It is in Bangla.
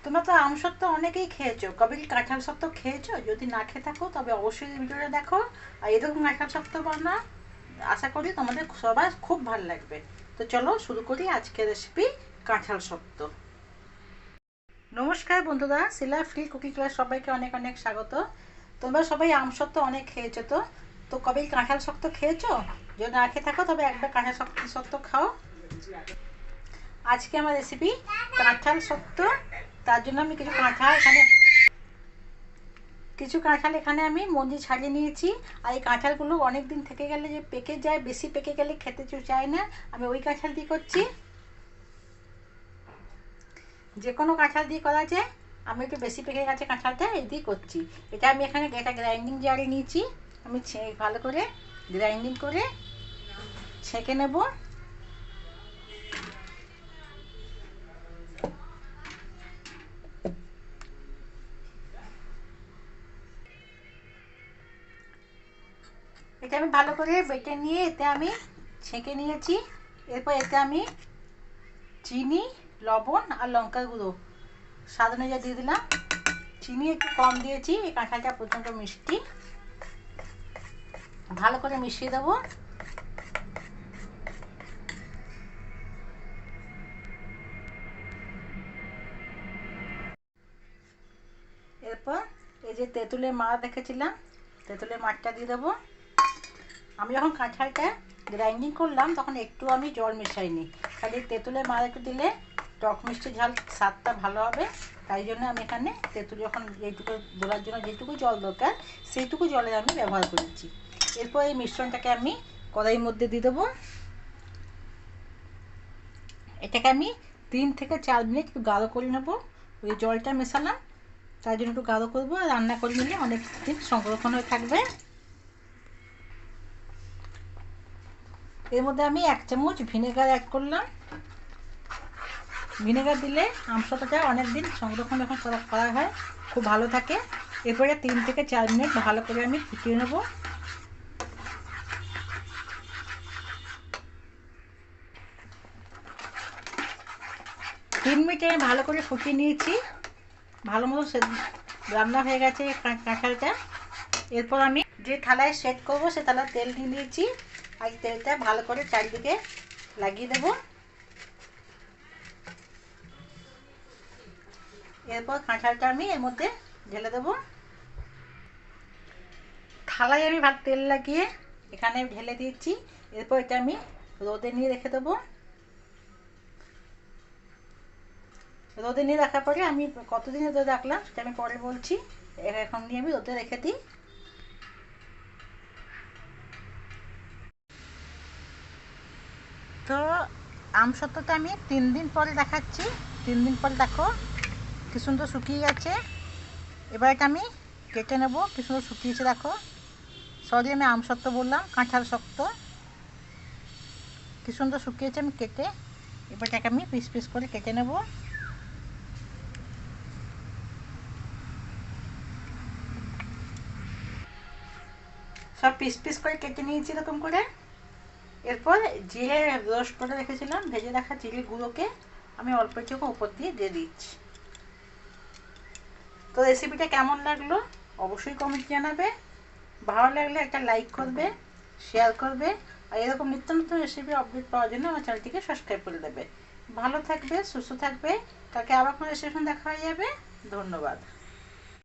তোমরা তো আম সত্ত্ব অনেকেই খেয়েছো, কবে কি কাঁঠাল সত্ত্ব খেয়েছো? যদি না খেয়ে থাকো তবে অবশ্যই ভিডিওটা দেখো আর এরকম কাঁঠাল সত্ত্ব বানাও। আশা করি তোমাদের সবার খুব ভালো লাগবে। তো চলো শুরু করি আজকের রেসিপি, কাঁঠাল সত্ত্ব। নমস্কার বন্ধুরা, শিলা ফ্রি কুকিং ক্লাস সবাইকে অনেক অনেক স্বাগত। তোমরা সবাই আম সত্ত্ব অনেক খেয়েছো। তো তো কবে কাঁঠাল শক্ত খেয়েছো? যদি না খেয়ে থাকো তবে একবার কাঁঠাল সত্ত্ব খাও। আজকে আমার রেসিপি কাঁঠাল সত্ত্ব। তার জন্য আমি কিছু কাঁঠাল এখানে আমি মঞ্জি ছাড়িয়ে নিয়েছি। আর এই কাঁঠালগুলো অনেক দিন থেকে গেলে যে পেকে যায়, বেশি পেকে গেলে খেতে চায় না, আমি ওই কাঁঠাল দিয়ে করছি। যে কোনো কাঁঠাল দিয়ে করা যায়, আমি একটু বেশি পেকে গেছে কাঁঠালটা, এই দিয়ে করছি। এটা আমি এখানে একটা গ্রাইন্ডিং জারে নিয়েছি। আমি ভালো করে গ্রাইন্ডিং করে ছেঁকে নেব। এটা আমি ভালো করে বেটে নিয়ে এতে আমি ছেঁকে নিয়েছি। এরপর এতে আমি চিনি, লবণ আর লঙ্কার গুঁড়ো স্বাদ অনুযায়ী দিয়ে দিলাম। চিনি একটু কম দিয়েছি, এই কাঁঠালটা প্রচণ্ড মিষ্টি। ভালো করে মিশিয়ে দেবো। এরপর এই যে তেঁতুলের মাড় রেখেছিলাম, তেঁতুলের মাড়টা দিয়ে দেবো। আমি যখন কাঁঠালটা গ্রাইন্ডিং করলাম তখন একটু আমি জল মেশাইনি, খালি তেঁতুলের মাড় একটু দিলে টক মিষ্টি ঝাল স্বাদটা ভালো হবে। তাই জন্য আমি এখানে তেঁতুল যখন যেটুকু দোলার জন্য যেটুকু জল দরকার সেইটুকু জলের আমি ব্যবহার করেছি। এরপর এই মিশ্রণটাকে আমি কড়াইয়ের মধ্যে দিয়ে দেবো। এটাকে আমি 3 থেকে 4 মিনিট একটু গাঢ় করে নেবো। ওই জলটা মেশালাম তাই জন্য একটু গাঢ় করবো, আর রান্না করে নিলে অনেক দিন সংরক্ষণ হয়ে থাকবে। এর মধ্যে আমি 1 চামচ ভিনেগার অ্যাড করলাম। ভিনেগার দিলে আমসত্ত্বটা অনেক দিন সংরক্ষণ যখন করা হয় খুব ভালো থাকে। এরপরে 3 থেকে 4 মিনিট ভালো করে আমি ফুটিয়ে নেব। তিন মিনিটে আমি ভালো করে ফুটিয়ে নিয়েছি, ভালো মতো রান্না হয়ে গেছে কাঁঠালটা। এরপর আমি যে থালায় সেট করবো সে থালায় তেল দিয়ে নিয়েছি, আর তেলটা ভালো করে চারিদিকে লাগিয়ে দেবো। এরপর কাঁঠালটা আমি এর মধ্যে ঢেলে দেবো। থালায় আমি তেল লাগিয়ে এখানে ঢেলে দিয়েছি। এরপর এটা আমি রোদে নিয়ে রেখে দেবো। রোদে নিয়ে রাখার পরে আমি কতদিন রোদে রাখলাম সেটা আমি পরে বলছি। এখন নিয়ে আমি রোদে রেখে দিই। তো আমসত্ত্বটা আমি 3 দিন পরে দেখাচ্ছি। 3 দিন পরে দেখো কি সুন্দর শুকিয়ে গেছে। এবার এটা আমি কেটে নেবো। কি সুন্দর শুকিয়েছে দেখো। সরি, আমি আমসত্ত্ব বললাম, কাঁঠাল শক্ত। কি সুন্দর শুকিয়েছে। আমি কেটে এবার এটাকে আমি পিস পিস করে কেটে নেব। সব পিস পিস করে কেটে নিয়েছি এরকম করে। এরপর জিরে রোস্ট করে রেখেছিলাম, ভেজে রাখা জিরে গুঁড়োকে আমি অল্প একটু উপর দিয়ে দিচ্ছি। তো রেসিপিটা কেমন লাগলো অবশ্যই কমেন্ট জানাবে। ভালো লাগলে একটা লাইক করবে, শেয়ার করবে, আর এরকম নিত্য নতুন রেসিপি আপডেট পাওয়ার জন্য আমার চ্যানেলটিকে সাবস্ক্রাইব করে দেবে। ভালো থাকবে, সুস্থ থাকবে। তাকে আবার কোনো রেসিপি দেখা হয়ে যাবে। ধন্যবাদ।